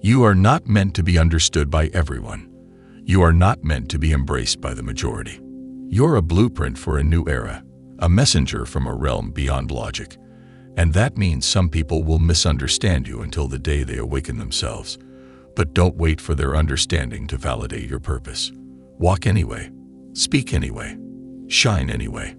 You are not meant to be understood by everyone. You are not meant to be embraced by the majority. You're a blueprint for a new era, a messenger from a realm beyond logic. And that means some people will misunderstand you until the day they awaken themselves. But don't wait for their understanding to validate your purpose. Walk anyway. Speak anyway. Shine anyway.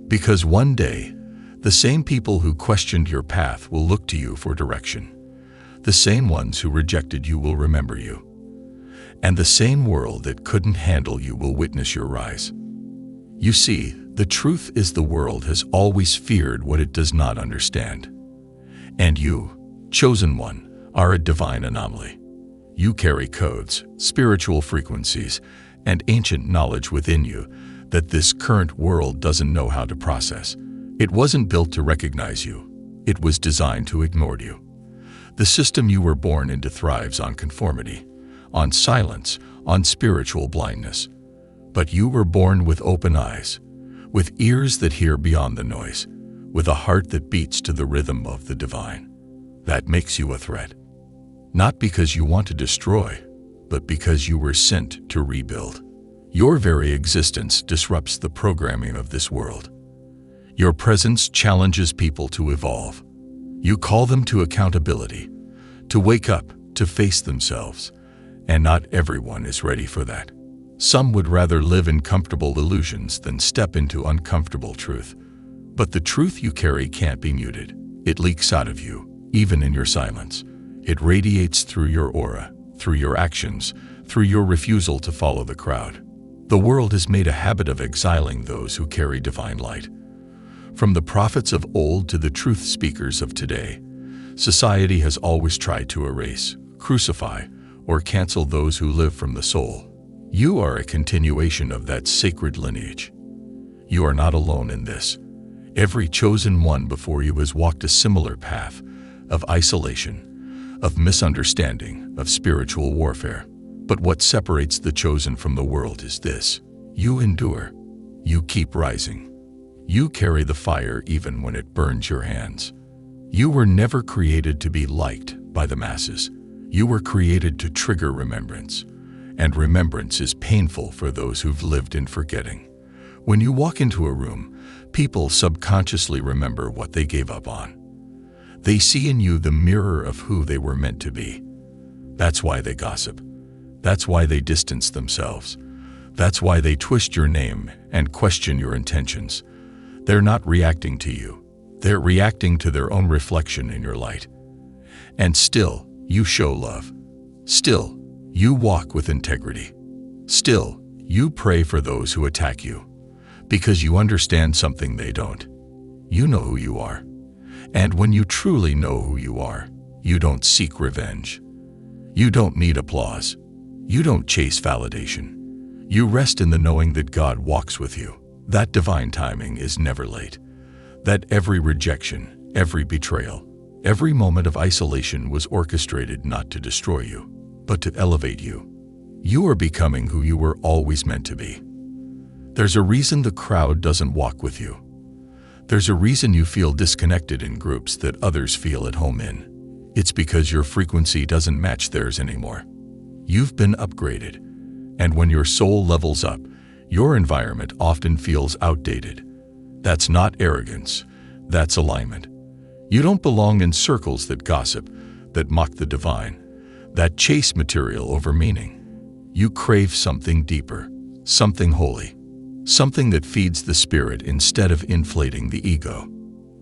Because one day, the same people who questioned your path will look to you for direction. The same ones who rejected you will remember you. And the same world that couldn't handle you will witness your rise. You see, the truth is the world has always feared what it does not understand. And you, chosen one, are a divine anomaly. You carry codes, spiritual frequencies, and ancient knowledge within you that this current world doesn't know how to process. It wasn't built to recognize you. It was designed to ignore you. The system you were born into thrives on conformity, on silence, on spiritual blindness. But you were born with open eyes, with ears that hear beyond the noise, with a heart that beats to the rhythm of the divine. That makes you a threat. Not because you want to destroy, but because you were sent to rebuild. Your very existence disrupts the programming of this world. Your presence challenges people to evolve. You call them to accountability, to wake up, to face themselves. And not everyone is ready for that. Some would rather live in comfortable illusions than step into uncomfortable truth. But the truth you carry can't be muted. It leaks out of you, even in your silence. It radiates through your aura, through your actions, through your refusal to follow the crowd. The world has made a habit of exiling those who carry divine light. From the prophets of old to the truth speakers of today, society has always tried to erase, crucify, or cancel those who live from the soul. You are a continuation of that sacred lineage. You are not alone in this. Every chosen one before you has walked a similar path of isolation, of misunderstanding, of spiritual warfare. But what separates the chosen from the world is this: you endure. You keep rising. You carry the fire even when it burns your hands. You were never created to be liked by the masses. You were created to trigger remembrance. And remembrance is painful for those who've lived in forgetting. When you walk into a room, people subconsciously remember what they gave up on. They see in you the mirror of who they were meant to be. That's why they gossip. That's why they distance themselves. That's why they twist your name and question your intentions. They're not reacting to you. They're reacting to their own reflection in your light. And still, you show love. Still, you walk with integrity. Still, you pray for those who attack you. Because you understand something they don't. You know who you are. And when you truly know who you are, you don't seek revenge. You don't need applause. You don't chase validation. You rest in the knowing that God walks with you. That divine timing is never late. That every rejection, every betrayal, every moment of isolation was orchestrated not to destroy you, but to elevate you. You are becoming who you were always meant to be. There's a reason the crowd doesn't walk with you. There's a reason you feel disconnected in groups that others feel at home in. It's because your frequency doesn't match theirs anymore. You've been upgraded, and when your soul levels up, your environment often feels outdated. That's not arrogance, that's alignment. You don't belong in circles that gossip, that mock the divine, that chase material over meaning. You crave something deeper, something holy, something that feeds the spirit instead of inflating the ego.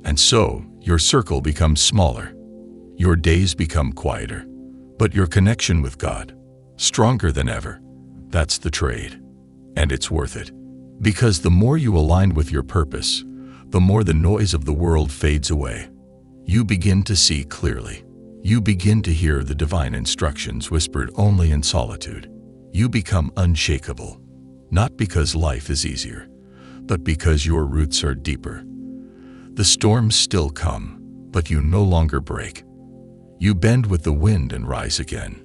And so, your circle becomes smaller. Your days become quieter, but your connection with God, stronger than ever. That's the trade. And it's worth it. Because the more you align with your purpose, the more the noise of the world fades away. You begin to see clearly. You begin to hear the divine instructions whispered only in solitude. You become unshakable, not because life is easier, but because your roots are deeper. The storms still come, but you no longer break. You bend with the wind and rise again.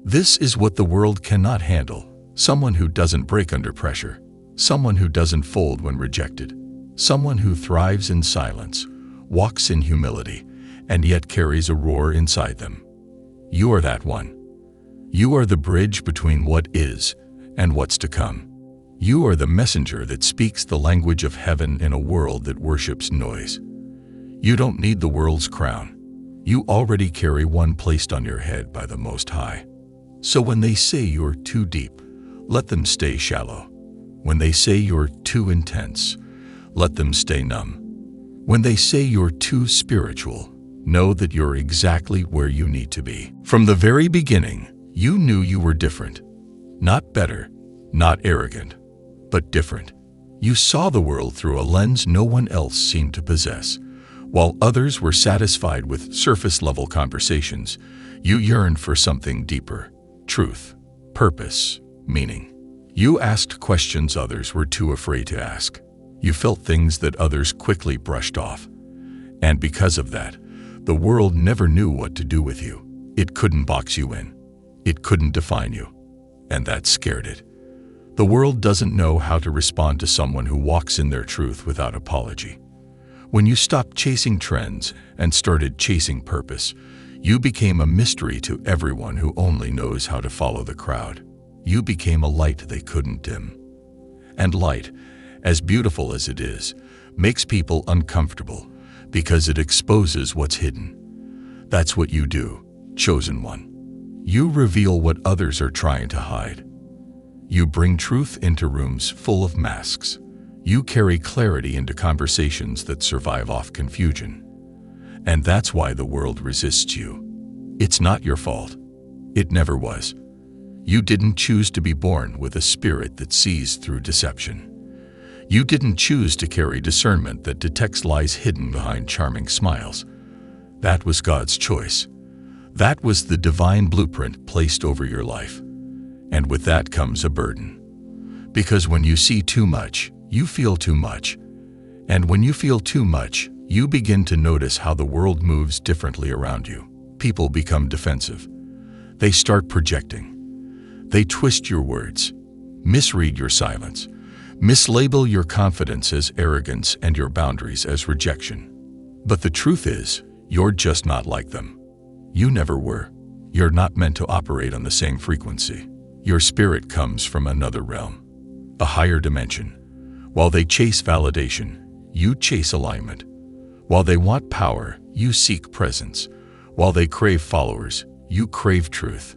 This is what the world cannot handle. Someone who doesn't break under pressure. Someone who doesn't fold when rejected. Someone who thrives in silence, walks in humility, and yet carries a roar inside them. You are that one. You are the bridge between what is and what's to come. You are the messenger that speaks the language of heaven in a world that worships noise. You don't need the world's crown. You already carry one placed on your head by the Most High. So when they say you're too deep, let them stay shallow. When they say you're too intense, let them stay numb. When they say you're too spiritual, know that you're exactly where you need to be. From the very beginning, you knew you were different. Not better, not arrogant, but different. You saw the world through a lens no one else seemed to possess. While others were satisfied with surface-level conversations, you yearned for something deeper: truth, purpose, meaning. You asked questions others were too afraid to ask. You felt things that others quickly brushed off. And because of that, the world never knew what to do with you. It couldn't box you in. It couldn't define you. And that scared it. The world doesn't know how to respond to someone who walks in their truth without apology. When you stopped chasing trends and started chasing purpose, you became a mystery to everyone who only knows how to follow the crowd. You became a light they couldn't dim. And light, as beautiful as it is, makes people uncomfortable because it exposes what's hidden. That's what you do, chosen one. You reveal what others are trying to hide. You bring truth into rooms full of masks. You carry clarity into conversations that survive off confusion. And that's why the world resists you. It's not your fault. It never was. You didn't choose to be born with a spirit that sees through deception. You didn't choose to carry discernment that detects lies hidden behind charming smiles. That was God's choice. That was the divine blueprint placed over your life. And with that comes a burden. Because when you see too much, you feel too much. And when you feel too much, you begin to notice how the world moves differently around you. People become defensive. They start projecting. They twist your words, misread your silence, mislabel your confidence as arrogance and your boundaries as rejection. But the truth is, you're just not like them. You never were. You're not meant to operate on the same frequency. Your spirit comes from another realm, a higher dimension. While they chase validation, you chase alignment. While they want power, you seek presence. While they crave followers, you crave truth.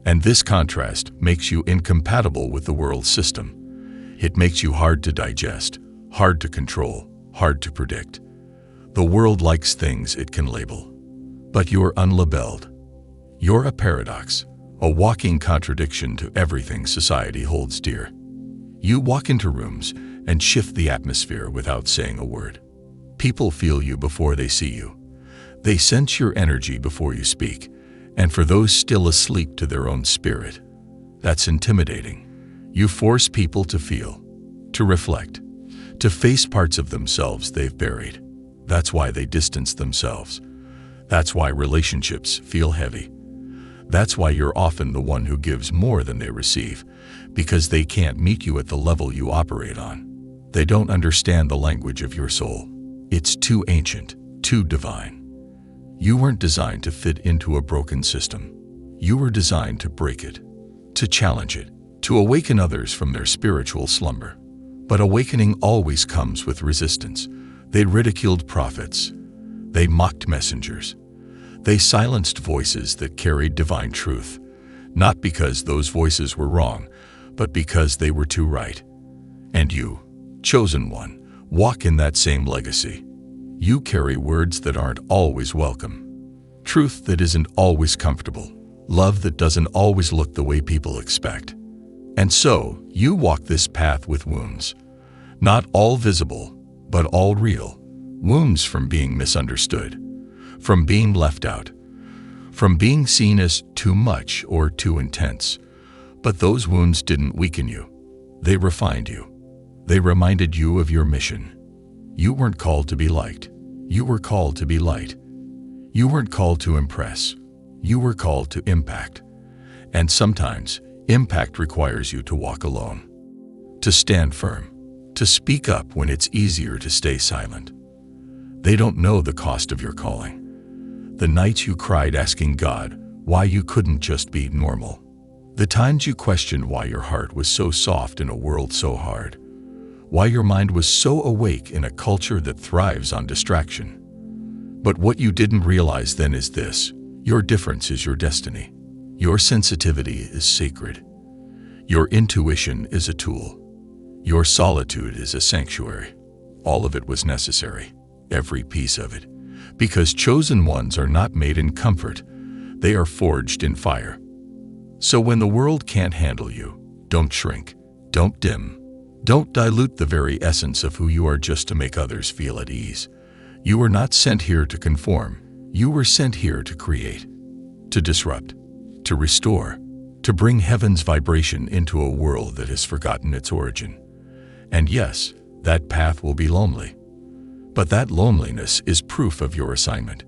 And this contrast makes you incompatible with the world's system. It makes you hard to digest, hard to control, hard to predict. The world likes things it can label. But you're unlabeled. You're a paradox, a walking contradiction to everything society holds dear. You walk into rooms and shift the atmosphere without saying a word. People feel you before they see you. They sense your energy before you speak. And for those still asleep to their own spirit, that's intimidating. You force people to feel, to reflect, to face parts of themselves they've buried. That's why they distance themselves. That's why relationships feel heavy. That's why you're often the one who gives more than they receive, because they can't meet you at the level you operate on. They don't understand the language of your soul. It's too ancient, too divine. You weren't designed to fit into a broken system. You were designed to break it, to challenge it, to awaken others from their spiritual slumber. But awakening always comes with resistance. They ridiculed prophets. They mocked messengers. They silenced voices that carried divine truth, not because those voices were wrong, but because they were too right. And you, chosen one, walk in that same legacy. You carry words that aren't always welcome, truth that isn't always comfortable, love that doesn't always look the way people expect. And so, you walk this path with wounds, not all visible, but all real. Wounds from being misunderstood, from being left out, from being seen as too much or too intense. But those wounds didn't weaken you. They refined you. They reminded you of your mission. You weren't called to be liked. You were called to be light. You weren't called to impress. You were called to impact. And sometimes, impact requires you to walk alone, to stand firm, to speak up when it's easier to stay silent. They don't know the cost of your calling. The nights you cried asking God, why you couldn't just be normal. The times you questioned why your heart was so soft in a world so hard. Why your mind was so awake in a culture that thrives on distraction. But what you didn't realize then is this: your difference is your destiny. Your sensitivity is sacred. Your intuition is a tool. Your solitude is a sanctuary. All of it was necessary, every piece of it, because chosen ones are not made in comfort, they are forged in fire. So when the world can't handle you, don't shrink, don't dim, don't dilute the very essence of who you are just to make others feel at ease. You were not sent here to conform, you were sent here to create, to disrupt, to restore, to bring heaven's vibration into a world that has forgotten its origin. And yes, that path will be lonely. But that loneliness is proof of your assignment.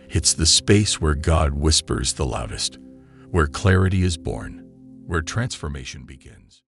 It's the space where God whispers the loudest, where clarity is born, where transformation begins.